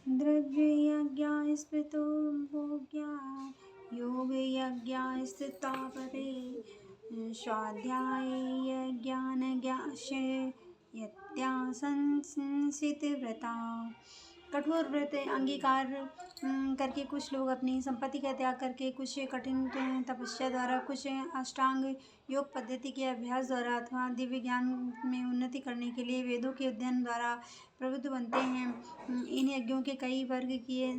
द्रव्ययज्ञा स्मृतो भोग्या योगयज्ञा परे स्वाध्याये ज्ञानज्ञाश्च यत्या संसितव्रता। कठोर व्रत अंगीकार करके कुछ लोग अपनी संपत्ति का त्याग करके कुछ कठिन तपस्या द्वारा, कुछ अष्टांग योग पद्धति के अभ्यास द्वारा अथवा दिव्य ज्ञान में उन्नति करने के लिए वेदों के अध्ययन द्वारा प्रबुद्ध बनते हैं। इन यज्ञों के कई वर्ग किए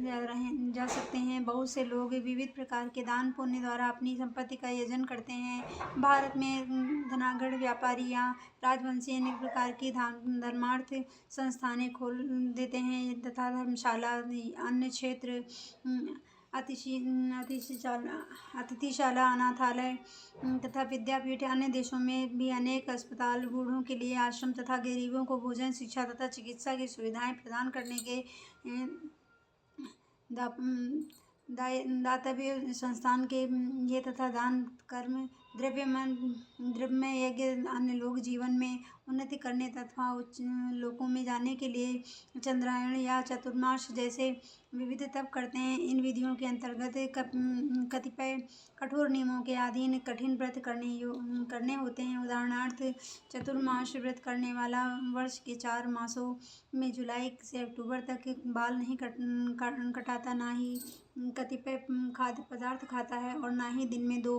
जा सकते हैं। बहुत से लोग विविध प्रकार के दान पुण्य द्वारा अपनी संपत्ति का यजन करते हैं। भारत में धनाढ़ व्यापारी या राजवंशी अनेक प्रकार की धर्मार्थ संस्थानें खोल देते हैं तथा धर्मशाला, अन्य क्षेत्र, अतिथिशाला, अनाथालय तथा विद्यापीठ, अन्य देशों में भी अनेक अस्पताल, बूढ़ों के लिए आश्रम तथा गरीबों को भोजन, शिक्षा तथा चिकित्सा की सुविधाएं प्रदान करने के दातव्य संस्थान के ये तथा दान कर्म द्रव्यमय यज्ञ अन्य लोग जीवन में उन्नति करने तथा उच्च लोकों में जाने के लिए चंद्रायण या चतुर्मास जैसे विविध तप करते हैं। इन विधियों के अंतर्गत कतिपय कठोर नियमों के अधीन कठिन व्रत करने होते हैं। उदाहरणार्थ, चतुर्मास व्रत करने वाला वर्ष के 4 मासों में जुलाई से अक्टूबर तक बाल नहीं कटाता, ना ही कतिपय खाद्य पदार्थ खाता है और ना दिन में दो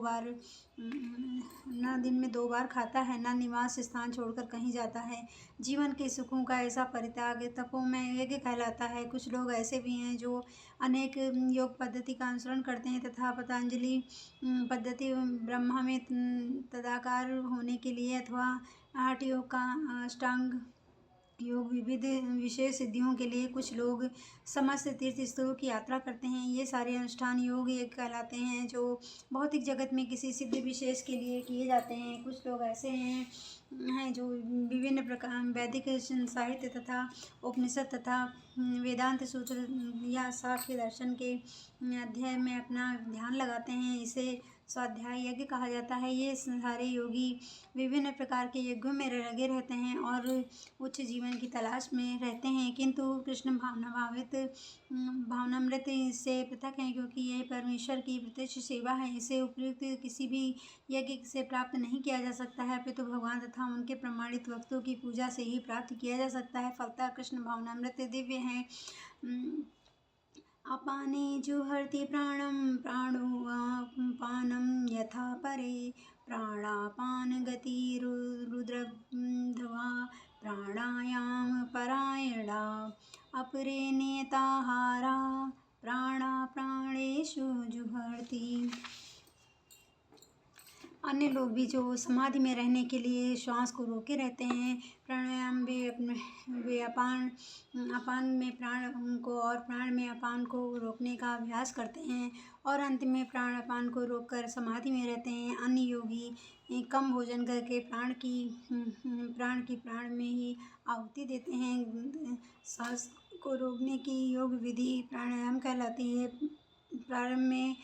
बार खाता है, ना निवास स्थान छोड़कर कहीं जाता है। जीवन के सुखों का ऐसा परित्याग तपों में यज्ञ कहलाता है। कुछ लोग ऐसे भी हैं जो अनेक योग पद्धति का अनुसरण करते हैं तथा पतंजलि पद्धति ब्रह्मा में तदाकार होने के लिए अथवा हठ योग का अष्टांग योग विविध विशेष सिद्धियों के लिए कुछ लोग समस्त तीर्थ स्थलों की यात्रा करते हैं। ये सारे अनुष्ठान योग एक कहलाते हैं जो भौतिक जगत में किसी सिद्ध विशेष के लिए किए जाते हैं। कुछ लोग ऐसे हैं जो विभिन्न प्रकार वैदिक साहित्य तथा उपनिषद तथा वेदांत सूत्र या सांख्य दर्शन के अध्ययन में अपना ध्यान लगाते हैं। इसे स्वाध्याय यज्ञ कहा जाता है। ये सारे योगी विभिन्न प्रकार के यज्ञों में लगे रहते हैं और उच्च जीवन की तलाश में रहते हैं, किंतु कृष्ण भावनामृत इससे पृथक है, क्योंकि यह परमेश्वर की प्रत्यक्ष सेवा है। इसे उपयुक्त किसी भी यज्ञ से प्राप्त नहीं किया जा सकता है, अपितु भगवान तथा उनके प्रमाणित भक्तों की पूजा से ही प्राप्त किया जा सकता है। फलतः कृष्ण भावनामृत दिव्य है। अपाने जुहर्ति प्राणं प्राणो पानं यथा परे प्राणापान गतिरुद्रध्वा प्राणायाम परायणा अपरे नियताहारा प्राणा प्राणेषु जुहर्ति। अन्य लोग भी जो समाधि में रहने के लिए श्वास को रोके रहते हैं, प्राणायाम वे अपान में प्राण को और प्राण में अपान को रोकने का अभ्यास करते हैं और अंत में प्राण अपान को रोककर समाधि में रहते हैं। अन्य योगी कम भोजन करके प्राण में ही आहुति देते हैं। सांस को रोकने की योग विधि प्राणायाम कहलाती है। प्रारंभ में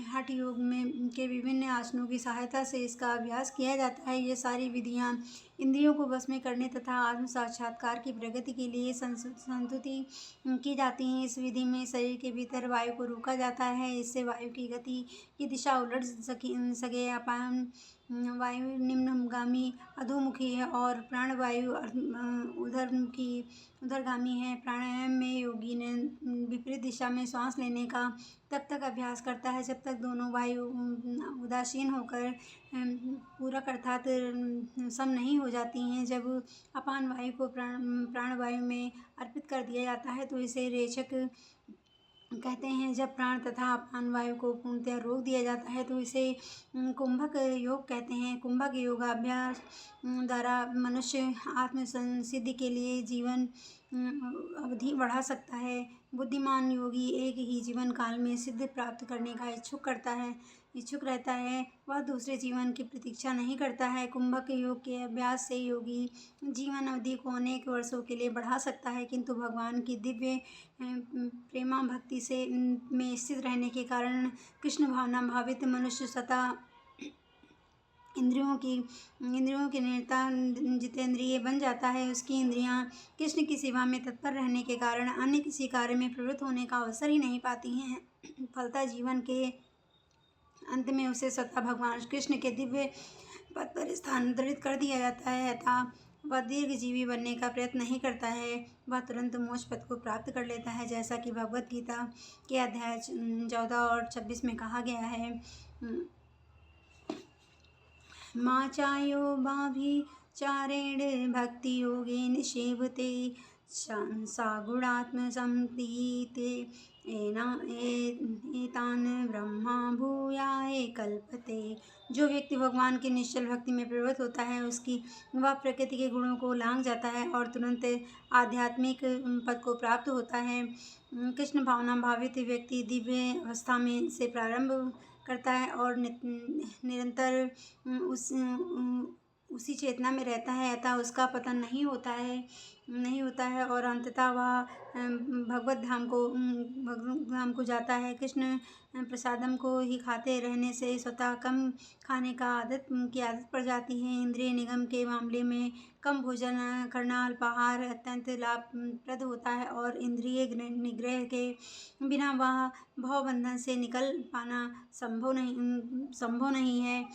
हठ योग में के विभिन्न आसनों की सहायता से इसका अभ्यास किया जाता है। ये सारी विधियाँ इंद्रियों को बस में करने तथा आत्म साक्षात्कार की प्रगति के लिए संस्तुति की जाती हैं। इस विधि में शरीर के भीतर वायु को रोका जाता है, इससे वायु की गति की दिशा उलट सके। अपान वायु निम्नगामी अधोमुखी है और प्राणवायु उधरगामी है। प्राणायाम में योगी ने विपरीत दिशा में श्वास लेने का तब तक अभ्यास करता है जब तक दोनों वायु उदासीन होकर पूरक अर्थात सम नहीं हो जाती हैं। जब अपान वायु को प्राणवायु में अर्पित कर दिया जाता है तो इसे रेचक कहते हैं। जब प्राण तथा अपान वायु को पूर्णतः रोक दिया जाता है तो इसे कुंभक योग कहते हैं। कुंभक योगाभ्यास द्वारा मनुष्य आत्म सिद्धि के लिए जीवन अवधि बढ़ा सकता है। बुद्धिमान योगी एक ही जीवन काल में सिद्धि प्राप्त करने का इच्छुक रहता है, वह दूसरे जीवन की प्रतीक्षा नहीं करता है। कुंभक योग के अभ्यास से योगी जीवन अवधि को अनेक वर्षों के लिए बढ़ा सकता है, किंतु भगवान की दिव्य प्रेमा भक्ति में स्थित रहने के कारण कृष्ण भावना भावित मनुष्य सदा इंद्रियों के नेता जितेंद्रिय बन जाता है। उसकी इंद्रियां कृष्ण की सेवा में तत्पर रहने के कारण अन्य किसी कार्य में प्रवृत्त होने का अवसर ही नहीं पाती हैं। फलतः जीवन के अंत में उसे स्वतः भगवान कृष्ण के दिव्य पद पर स्थानांतरित कर दिया जाता है तथा वह दीर्घजीवी बनने का प्रयत्न नहीं करता है। वह तुरंत मोक्ष पद को प्राप्त कर लेता है, जैसा कि भगवद गीता के अध्याय 14 और 26 में कहा गया है। मां चायो भाभिचारेण भक्ति योगेन सेवते सा गुणात्म संप्रीते एतान ब्रह्मा भूयाय कल्पते। जो व्यक्ति भगवान की निश्चल भक्ति में प्रवृत्त होता है, उसकी वह प्रकृति के गुणों को लांघ जाता है और तुरंत आध्यात्मिक पद को प्राप्त होता है। कृष्ण भावना भावित व्यक्ति दिव्य अवस्था में से प्रारंभ करता है और निरंतर उसी चेतना में रहता है, अतः उसका पतन नहीं होता है और अंततः वह भगवत धाम को जाता है। कृष्ण प्रसादम को ही खाते रहने से स्वतः कम खाने की आदत पड़ जाती है। इंद्रिय निगम के मामले में कम भोजन करना अल्पाहार अत्यंत लाभप्रद होता है और इंद्रिय निग्रह के बिना वह भवबंधन से निकल पाना संभव नहीं है।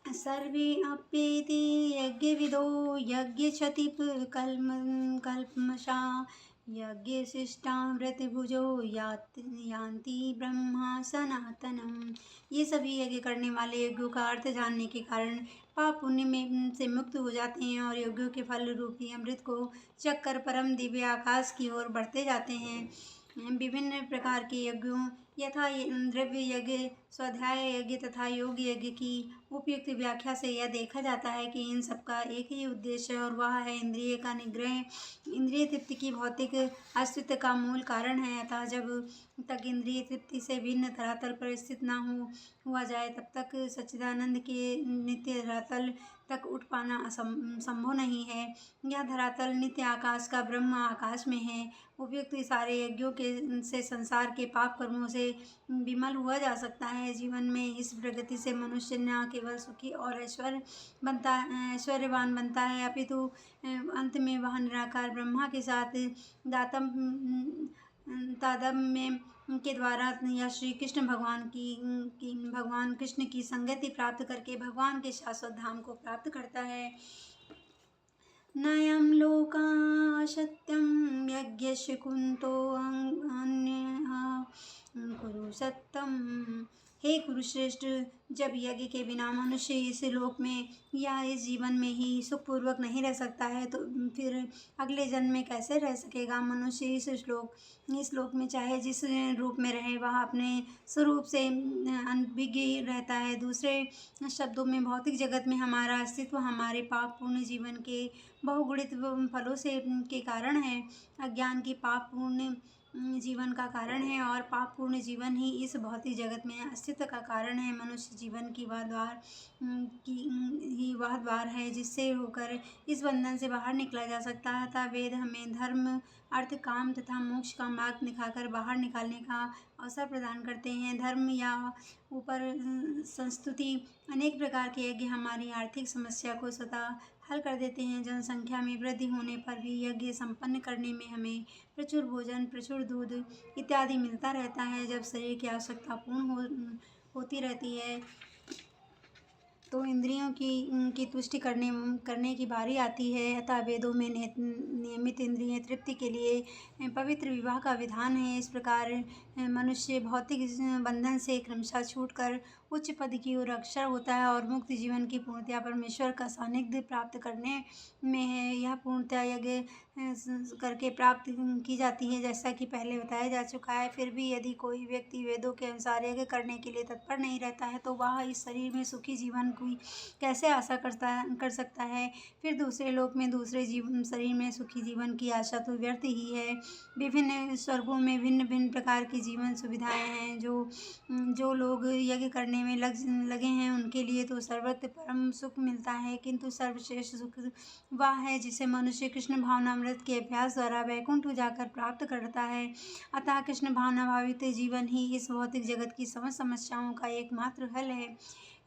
सर्वे अप्येते यज्ञविदो यज्ञक्षतिप कल्मषा यज्ञशिष्टामृतभुजो यान्ति ब्रह्मा सनातनम्। ये सभी यज्ञ करने वाले यज्ञों का अर्थ जानने के कारण पाप पुण्य में से मुक्त हो जाते हैं और यज्ञों के फल रूपी अमृत को चखकर परम दिव्य आकाश की ओर बढ़ते जाते हैं। विभिन्न प्रकार के यज्ञों यथा द्रव्य यज्ञ, स्वाध्याय यज्ञ तथा योग यज्ञ की उपयुक्त व्याख्या से यह देखा जाता है कि इन सबका एक ही उद्देश्य और वह है इंद्रिय का निग्रह। इंद्रिय तृप्ति की भौतिक अस्तित्व का मूल कारण है, अतः जब तक इंद्रिय तृप्ति से भिन्न धरातल पर स्थित न हुआ जाए तब तक सच्चिदानंद के नित्य धरातल तक उठ पाना संभव नहीं है। यह धरातल नित्य आकाश का ब्रह्म आकाश में है। उपयुक्त सारे यज्ञों से संसार के पाप कर्मों से विमल हुआ जा सकता है। जीवन में इस प्रगति से मनुष्य न केवल सुखी और ऐश्वर्यवान बनता है, अपितु अंत में वह निराकार ब्रह्मा के साथ तादात्म्य के द्वारा या श्री कृष्ण भगवान कृष्ण की संगति प्राप्त करके भगवान के शाश्वत धाम को प्राप्त करता है। नयं लोकाशत्यं यज्ञस्य कुन्तो अन्यः कुरु सत्यम्। हे कुरुश्रेष्ठ, जब यज्ञ के बिना मनुष्य इस लोक में या इस जीवन में ही सुखपूर्वक नहीं रह सकता है तो फिर अगले जन्म में कैसे रह सकेगा। मनुष्य इस लोक में चाहे जिस रूप में रहे वह अपने स्वरूप से अनभिज्ञ रहता है। दूसरे शब्दों में भौतिक जगत में हमारा अस्तित्व हमारे पाप पूर्ण जीवन के बहुगुणित फलों से के कारण है। अज्ञान की पाप पूर्ण जीवन का कारण है और पाप पूर्ण जीवन ही इस भौतिक जगत में अस्तित्व का कारण है। मनुष्य जीवन की वह द्वार है जिससे होकर इस बंधन से बाहर निकला जा सकता है। अतः वेद हमें धर्म अर्थ काम तथा मोक्ष का मार्ग दिखाकर बाहर निकालने का अवसर प्रदान करते हैं। धर्म या ऊपर संस्तुति अनेक प्रकार के यज्ञ हमारी आर्थिक समस्या को स्वतः हल कर देते हैं। जनसंख्या में वृद्धि होने पर भी यज्ञ संपन्न करने में हमें प्रचुर भोजन, प्रचुर दूध इत्यादि मिलता रहता है। जब शरीर की आवश्यकता पूर्ण होती रहती है तो इंद्रियों की तुष्टि करने की बारी आती है। अतः वेदों में नियमित इंद्रिय तृप्ति के लिए पवित्र विवाह का विधान है। इस प्रकार मनुष्य भौतिक बंधन से क्रमशः छूटकर उच्च पद की ओर अग्रसर होता है और मुक्त जीवन की पूर्णतया परमेश्वर का सानिध्य प्राप्त करने में है। यह पूर्णतया यज्ञ करके प्राप्त की जाती है, जैसा कि पहले बताया जा चुका है। फिर भी यदि कोई व्यक्ति वेदों के अनुसार यज्ञ करने के लिए तत्पर नहीं रहता है तो वह इस शरीर में सुखी जीवन की कैसे आशा कर सकता है। फिर दूसरे लोक में दूसरे शरीर में सुखी जीवन की आशा तो व्यर्थ ही है। विभिन्न स्वर्गों में भिन्न भिन्न प्रकार की जीवन सुविधाएं हैं। जो लोग यज्ञ करने करने में लगे हैं उनके लिए तो सर्वत्र परम सुख मिलता है, किंतु सर्वश्रेष्ठ सुख वह है जिसे मनुष्य कृष्ण भावनामृत के अभ्यास द्वारा वैकुंठ जाकर प्राप्त करता है। अतः कृष्ण भावना भावित जीवन ही इस भौतिक जगत की समस्त समस्याओं का एकमात्र हल है।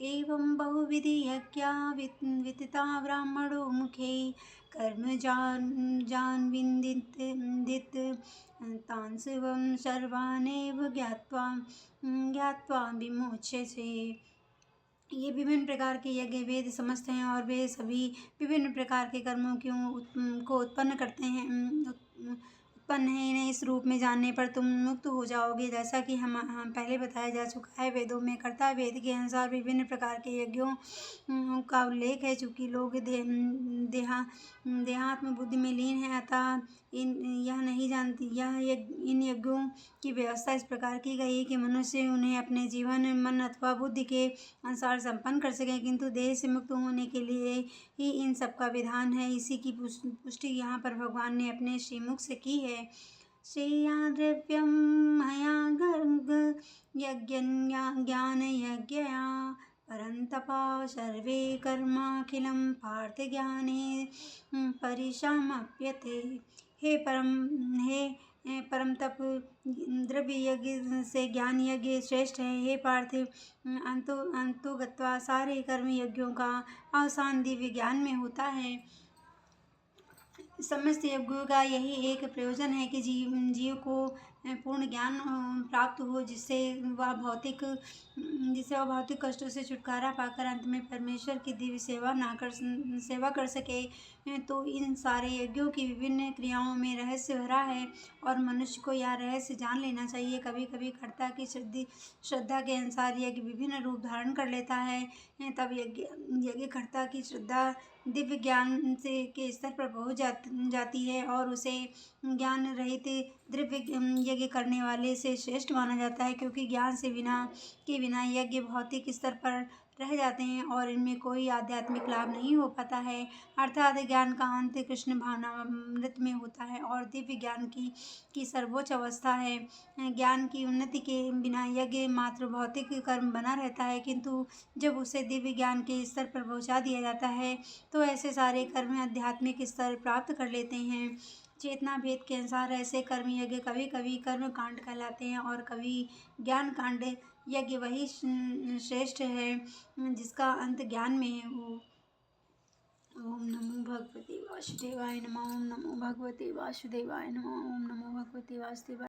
एवं बहुविधि यज्ञा वितता ब्राह्मणो मुखे कर्म जान विदित तान् सर्वानेव ज्ञात्वा विमुच्यसे। ये विभिन्न प्रकार के यज्ञ वेद समझते हैं और वे सभी विभिन्न प्रकार के कर्मों को उत्पन्न करते हैं। उत्पन्न है, इन्हें इस रूप में जानने पर तुम मुक्त हो जाओगे। जैसा कि हम पहले बताया जा चुका है, वेदों में कर्ता वेद के अनुसार विभिन्न प्रकार के यज्ञों का उल्लेख है। चूँकि लोग देहात्म बुद्धि में लीन है, अतः यह नहीं जानती इन यज्ञों की व्यवस्था इस प्रकार की गई है कि मनुष्य उन्हें अपने जीवन मन अथवा बुद्धि के अनुसार संपन्न कर सकें, किंतु देह से मुक्त होने के लिए ही इन सब का विधान है। इसी की पुष्टि यहाँ पर भगवान ने अपने श्रीमुख से की है। श्रेया द्रव्यम मया गर्ग ज्ञान यज्ञया परंतपा सर्वे कर्माखिलम पार्थ ज्ञाने परिसमाप्यते। हे परम तप द्रव्य यज्ञ से ज्ञान यज्ञ श्रेष्ठ है। हे पार्थ, अंतो गत्वा सारे कर्म यज्ञों का अवसान दिव्य ज्ञान में होता है। समस्त यज्ञों का यही एक प्रयोजन है कि जीव को पूर्ण ज्ञान प्राप्त हो, जिससे वह भौतिक कष्टों से छुटकारा पाकर अंत में परमेश्वर की दिव्य सेवा कर सके। तो इन सारे यज्ञों की विभिन्न क्रियाओं में रहस्य भरा है और मनुष्य को यह रहस्य जान लेना चाहिए। कभी कभी कर्ता की श्रद्धा के अनुसार यज्ञ विभिन्न रूप धारण कर लेता है। तब यज्ञ कर्ता की श्रद्धा दिव्य ज्ञान से के स्तर पर पहुँच जाती है और उसे ज्ञान रहित द्रव्य यज्ञ करने वाले से श्रेष्ठ माना जाता है, क्योंकि ज्ञान से बिना यज्ञ भौतिक स्तर पर रह जाते हैं और इनमें कोई आध्यात्मिक लाभ नहीं हो पाता है। अर्थात ज्ञान का अंत कृष्ण भावनामृत में होता है और दिव्य ज्ञान की सर्वोच्च अवस्था है। ज्ञान की उन्नति के बिना यज्ञ मात्र भौतिक कर्म बना रहता है, किंतु जब उसे दिव्य ज्ञान के स्तर पर पहुंचा दिया जाता है तो ऐसे सारे कर्म आध्यात्मिक स्तर प्राप्त कर लेते हैं। चेतना भेद के अनुसार ऐसे कर्म यज्ञ कभी कभी कर्म कांड कहलाते हैं और कभी ज्ञान कांड यज्ञ वही श्रेष्ठ है जिसका अंत ज्ञान में है। ओम नमो भगवते वासुदेवाय नमः। ओम नमो भगवते वासुदेवाय नमः। ओम नमो भगवते वासुदेवाय।